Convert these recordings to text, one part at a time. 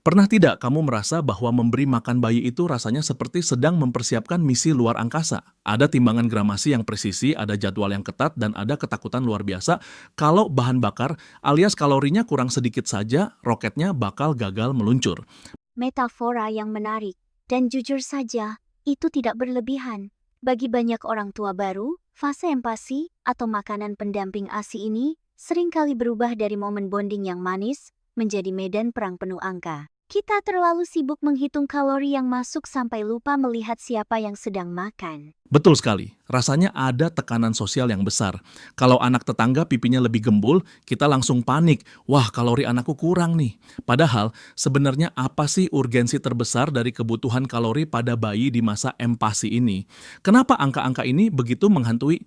Pernah tidak kamu merasa bahwa memberi makan bayi itu rasanya seperti sedang mempersiapkan misi luar angkasa? Ada timbangan gramasi yang presisi, ada jadwal yang ketat, dan ada ketakutan luar biasa kalau bahan bakar alias kalorinya kurang sedikit saja, roketnya bakal gagal meluncur. Metafora yang menarik, dan jujur saja, itu tidak berlebihan. Bagi banyak orang tua baru, fase empati atau makanan pendamping ASI ini seringkali berubah dari momen bonding yang manis menjadi medan perang penuh angka. Kita terlalu sibuk menghitung kalori yang masuk sampai lupa melihat siapa yang sedang makan. Betul sekali, rasanya ada tekanan sosial yang besar. Kalau anak tetangga pipinya lebih gembul, kita langsung panik. Wah, kalori anakku kurang nih. Padahal, sebenarnya apa sih urgensi terbesar dari kebutuhan kalori pada bayi di masa empasi ini? Kenapa angka-angka ini begitu menghantui?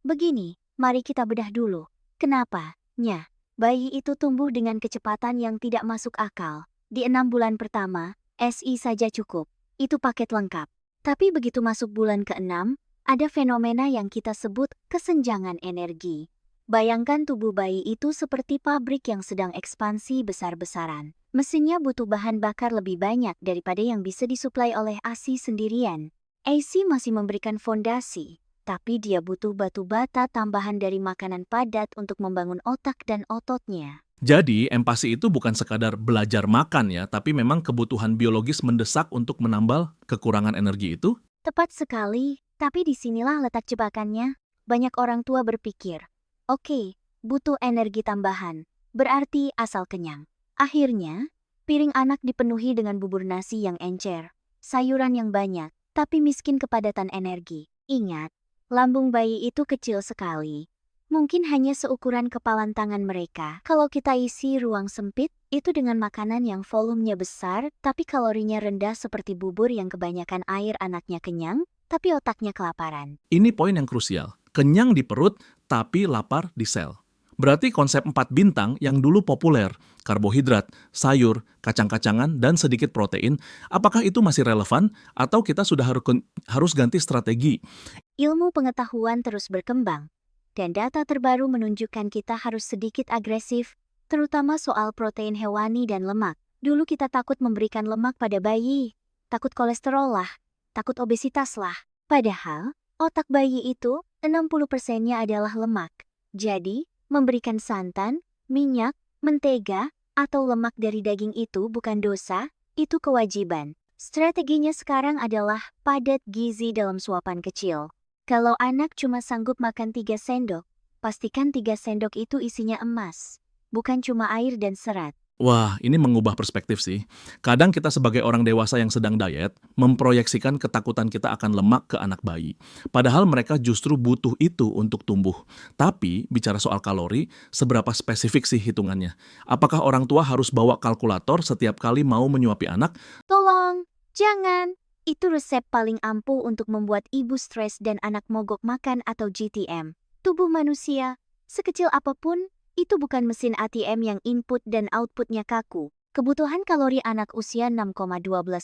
Begini, mari kita bedah dulu. Kenapa? Bayi itu tumbuh dengan kecepatan yang tidak masuk akal. Di 6 bulan pertama, SI saja cukup. Itu paket lengkap. Tapi begitu masuk bulan ke-6, ada fenomena yang kita sebut kesenjangan energi. Bayangkan tubuh bayi itu seperti pabrik yang sedang ekspansi besar-besaran. Mesinnya butuh bahan bakar lebih banyak daripada yang bisa disuplai oleh ASI sendirian. ASI masih memberikan fondasi, tapi dia butuh batu bata tambahan dari makanan padat untuk membangun otak dan ototnya. Jadi, empati itu bukan sekadar belajar makan ya, tapi memang kebutuhan biologis mendesak untuk menambal kekurangan energi itu. Tepat sekali, tapi disinilah letak jebakannya. Banyak orang tua berpikir, oke, butuh energi tambahan, berarti asal kenyang. Akhirnya, piring anak dipenuhi dengan bubur nasi yang encer, sayuran yang banyak, tapi miskin kepadatan energi. Ingat, lambung bayi itu kecil sekali. Mungkin hanya seukuran kepalan tangan mereka. Kalau kita isi ruang sempit, itu dengan makanan yang volumenya besar, tapi kalorinya rendah seperti bubur yang kebanyakan air anaknya kenyang, tapi otaknya kelaparan. Ini poin yang krusial. Kenyang di perut, tapi lapar di sel. Berarti konsep 4 bintang yang dulu populer, karbohidrat, sayur, kacang-kacangan, dan sedikit protein, apakah itu masih relevan atau kita sudah harus ganti strategi? Ilmu pengetahuan terus berkembang, dan data terbaru menunjukkan kita harus sedikit agresif, terutama soal protein hewani dan lemak. Dulu kita takut memberikan lemak pada bayi, takut kolesterol lah, takut obesitas lah. Padahal, otak bayi itu 60%-nya adalah lemak. Jadi, memberikan santan, minyak, mentega, atau lemak dari daging itu bukan dosa, itu kewajiban. Strateginya sekarang adalah padat gizi dalam suapan kecil. Kalau anak cuma sanggup makan 3 sendok, pastikan 3 sendok itu isinya emas, bukan cuma air dan serat. Wah, ini mengubah perspektif sih. Kadang kita sebagai orang dewasa yang sedang diet, memproyeksikan ketakutan kita akan lemak ke anak bayi. Padahal mereka justru butuh itu untuk tumbuh. Tapi, bicara soal kalori, seberapa spesifik sih hitungannya? Apakah orang tua harus bawa kalkulator setiap kali mau menyuapi anak? Tolong, jangan. Itu resep paling ampuh untuk membuat ibu stres dan anak mogok makan atau GTM. Tubuh manusia, sekecil apapun, itu bukan mesin ATM yang input dan outputnya kaku. Kebutuhan kalori anak usia 6,12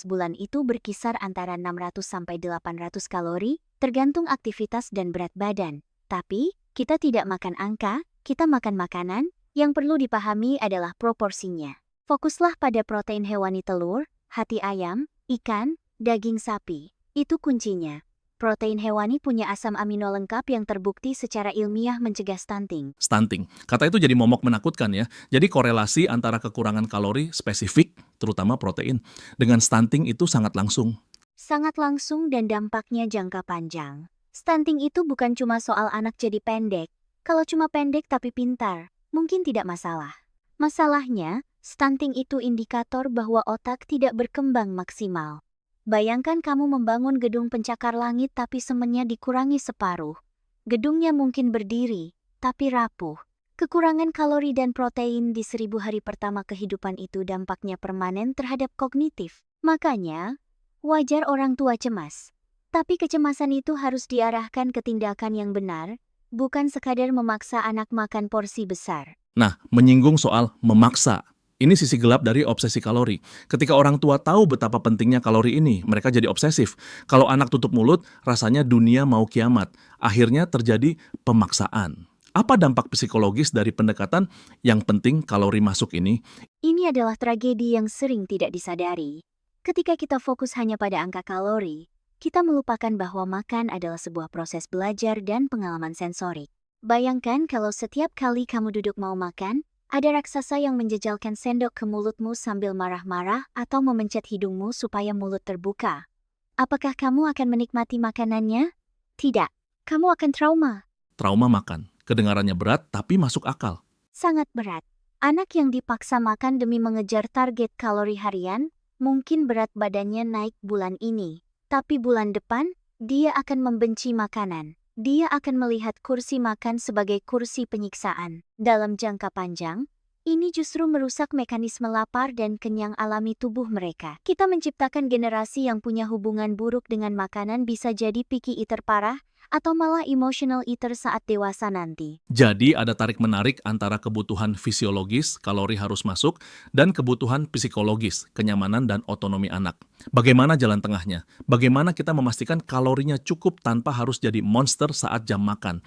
bulan itu berkisar antara 600 sampai 800 kalori, tergantung aktivitas dan berat badan. Tapi, kita tidak makan angka, kita makan makanan. Yang perlu dipahami adalah proporsinya. Fokuslah pada protein hewani telur, hati ayam, ikan, daging sapi. Itu kuncinya. Protein hewani punya asam amino lengkap yang terbukti secara ilmiah mencegah stunting. Stunting. Kata itu jadi momok menakutkan ya. Jadi korelasi antara kekurangan kalori spesifik, terutama protein, dengan stunting itu sangat langsung. Sangat langsung dan dampaknya jangka panjang. Stunting itu bukan cuma soal anak jadi pendek. Kalau cuma pendek tapi pintar, mungkin tidak masalah. Masalahnya, stunting itu indikator bahwa otak tidak berkembang maksimal. Bayangkan kamu membangun gedung pencakar langit tapi semennya dikurangi separuh. Gedungnya mungkin berdiri, tapi rapuh. Kekurangan kalori dan protein di 1000 hari pertama kehidupan itu dampaknya permanen terhadap kognitif. Makanya, wajar orang tua cemas. Tapi kecemasan itu harus diarahkan ke tindakan yang benar, bukan sekadar memaksa anak makan porsi besar. Nah, menyinggung soal memaksa. Ini sisi gelap dari obsesi kalori. Ketika orang tua tahu betapa pentingnya kalori ini, mereka jadi obsesif. Kalau anak tutup mulut, rasanya dunia mau kiamat. Akhirnya terjadi pemaksaan. Apa dampak psikologis dari pendekatan yang penting kalori masuk ini? Ini adalah tragedi yang sering tidak disadari. Ketika kita fokus hanya pada angka kalori, kita melupakan bahwa makan adalah sebuah proses belajar dan pengalaman sensorik. Bayangkan kalau setiap kali kamu duduk mau makan, ada raksasa yang menjejalkan sendok ke mulutmu sambil marah-marah atau memencet hidungmu supaya mulut terbuka. Apakah kamu akan menikmati makanannya? Tidak. Kamu akan trauma. Trauma makan. Kedengarannya berat tapi masuk akal. Sangat berat. Anak yang dipaksa makan demi mengejar target kalori harian, mungkin berat badannya naik bulan ini. Tapi bulan depan, dia akan membenci makanan. Dia akan melihat kursi makan sebagai kursi penyiksaan. Dalam jangka panjang, ini justru merusak mekanisme lapar dan kenyang alami tubuh mereka. Kita menciptakan generasi yang punya hubungan buruk dengan makanan, bisa jadi picky eater parah, atau malah emotional eater saat dewasa nanti. Jadi ada tarik-menarik antara kebutuhan fisiologis, kalori harus masuk, dan kebutuhan psikologis, kenyamanan dan otonomi anak. Bagaimana jalan tengahnya? Bagaimana kita memastikan kalorinya cukup tanpa harus jadi monster saat jam makan?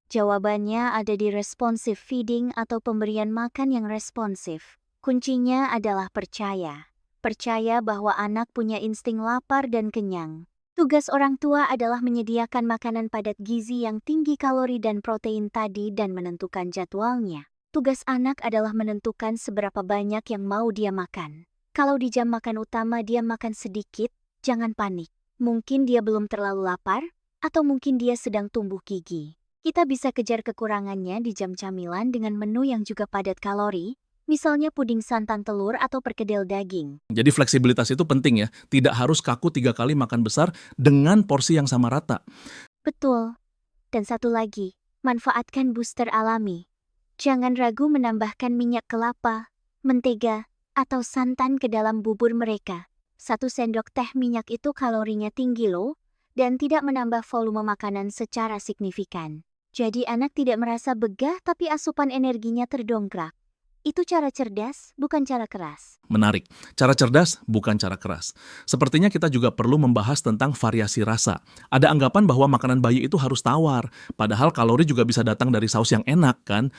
Jawabannya ada di responsive feeding atau pemberian makan yang responsif. Kuncinya adalah percaya. Percaya bahwa anak punya insting lapar dan kenyang. Tugas orang tua adalah menyediakan makanan padat gizi yang tinggi kalori dan protein tadi dan menentukan jadwalnya. Tugas anak adalah menentukan seberapa banyak yang mau dia makan. Kalau di jam makan utama dia makan sedikit, jangan panik. Mungkin dia belum terlalu lapar, atau mungkin dia sedang tumbuh gigi. Kita bisa kejar kekurangannya di jam camilan dengan menu yang juga padat kalori, misalnya puding santan telur atau perkedel daging. Jadi fleksibilitas itu penting ya, tidak harus kaku 3 kali makan besar dengan porsi yang sama rata. Betul. Dan satu lagi, manfaatkan booster alami. Jangan ragu menambahkan minyak kelapa, mentega, atau santan ke dalam bubur mereka. 1 sendok teh minyak itu kalorinya tinggi loh, dan tidak menambah volume makanan secara signifikan. Jadi anak tidak merasa begah tapi asupan energinya terdongkrak. Itu cara cerdas, bukan cara keras. Menarik. Cara cerdas, bukan cara keras. Sepertinya kita juga perlu membahas tentang variasi rasa. Ada anggapan bahwa makanan bayi itu harus tawar, padahal kalori juga bisa datang dari saus yang enak, kan?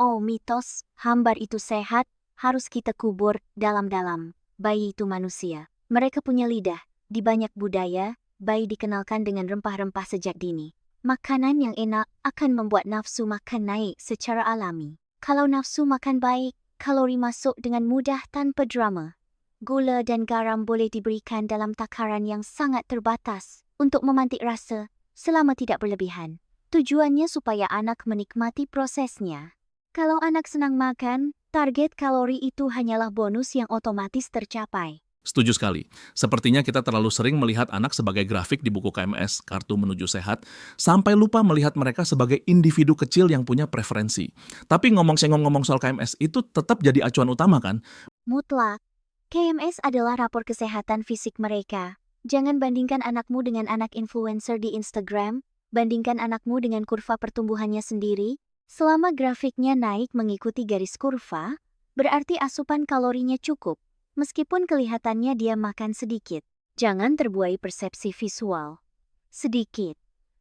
Oh, mitos, hambar itu sehat, harus kita kubur dalam-dalam. Bayi itu manusia. Mereka punya lidah. Di banyak budaya, bayi dikenalkan dengan rempah-rempah sejak dini. Makanan yang enak akan membuat nafsu makan naik secara alami. Kalau nafsu makan baik, kalori masuk dengan mudah tanpa drama. Gula dan garam boleh diberikan dalam takaran yang sangat terbatas untuk memantik rasa selama tidak berlebihan. Tujuannya supaya anak menikmati prosesnya. Kalau anak senang makan, target kalori itu hanyalah bonus yang otomatis tercapai. Setuju sekali. Sepertinya kita terlalu sering melihat anak sebagai grafik di buku KMS, Kartu Menuju Sehat, sampai lupa melihat mereka sebagai individu kecil yang punya preferensi. Tapi ngomong soal KMS itu tetap jadi acuan utama kan? Mutlak. KMS adalah rapor kesehatan fisik mereka. Jangan bandingkan anakmu dengan anak influencer di Instagram, bandingkan anakmu dengan kurva pertumbuhannya sendiri. Selama grafiknya naik mengikuti garis kurva, berarti asupan kalorinya cukup. Meskipun kelihatannya dia makan sedikit, jangan terbuai persepsi visual. Sedikit.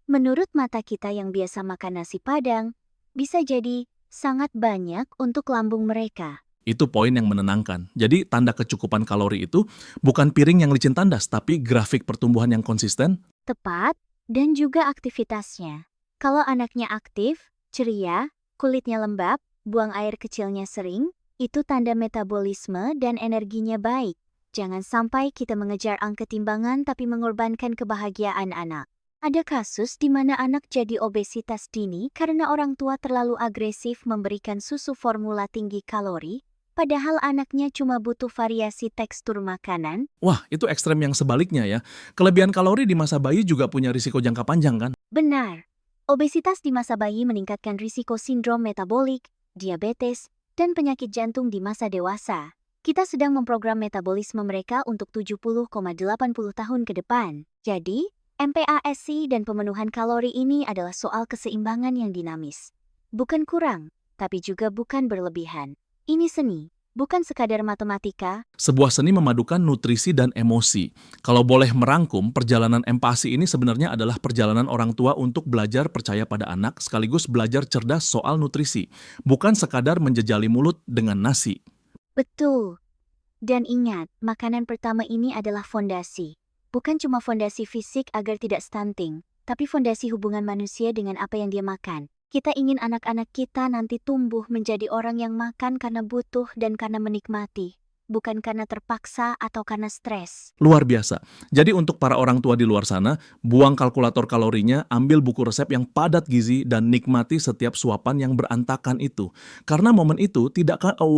Menurut mata kita yang biasa makan nasi Padang, bisa jadi sangat banyak untuk lambung mereka. Itu poin yang menenangkan. Jadi tanda kecukupan kalori itu bukan piring yang licin tandas, tapi grafik pertumbuhan yang konsisten. Tepat, dan juga aktivitasnya. Kalau anaknya aktif, ceria, kulitnya lembab, buang air kecilnya sering, itu tanda metabolisme dan energinya baik. Jangan sampai kita mengejar angka timbangan tapi mengorbankan kebahagiaan anak. Ada kasus di mana anak jadi obesitas dini karena orang tua terlalu agresif memberikan susu formula tinggi kalori, padahal anaknya cuma butuh variasi tekstur makanan. Wah, itu ekstrem yang sebaliknya ya. Kelebihan kalori di masa bayi juga punya risiko jangka panjang kan? Benar. Obesitas di masa bayi meningkatkan risiko sindrom metabolik, diabetes, dan penyakit jantung di masa dewasa. Kita sedang memprogram metabolisme mereka untuk 70,80 tahun ke depan. Jadi, MPASI dan pemenuhan kalori ini adalah soal keseimbangan yang dinamis. Bukan kurang, tapi juga bukan berlebihan. Ini seni. bukan sekadar matematika. Sebuah seni memadukan nutrisi dan emosi. Kalau boleh merangkum, perjalanan empati ini sebenarnya adalah perjalanan orang tua untuk belajar percaya pada anak sekaligus belajar cerdas soal nutrisi, bukan sekadar menjejali mulut dengan nasi. Betul. Dan ingat, makanan pertama ini adalah fondasi. Bukan cuma fondasi fisik agar tidak stunting, tapi fondasi hubungan manusia dengan apa yang dia makan. Kita ingin anak-anak kita nanti tumbuh menjadi orang yang makan karena butuh dan karena menikmati, bukan karena terpaksa atau karena stres. Luar biasa. Jadi untuk para orang tua di luar sana, buang kalkulator kalorinya, ambil buku resep yang padat gizi, dan nikmati setiap suapan yang berantakan itu. Karena momen itu tidak akan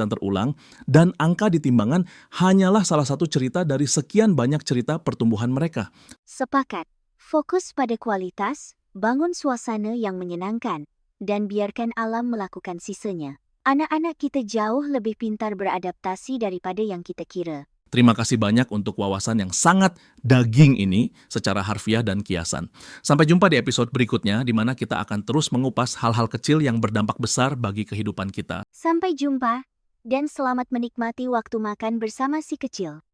terulang, dan angka di timbangan hanyalah salah satu cerita dari sekian banyak cerita pertumbuhan mereka. Sepakat. Fokus pada kualitas, bangun suasana yang menyenangkan, dan biarkan alam melakukan sisanya. Anak-anak kita jauh lebih pintar beradaptasi daripada yang kita kira. Terima kasih banyak untuk wawasan yang sangat daging ini secara harfiah dan kiasan. Sampai jumpa di episode berikutnya di mana kita akan terus mengupas hal-hal kecil yang berdampak besar bagi kehidupan kita. Sampai jumpa, dan selamat menikmati waktu makan bersama si kecil.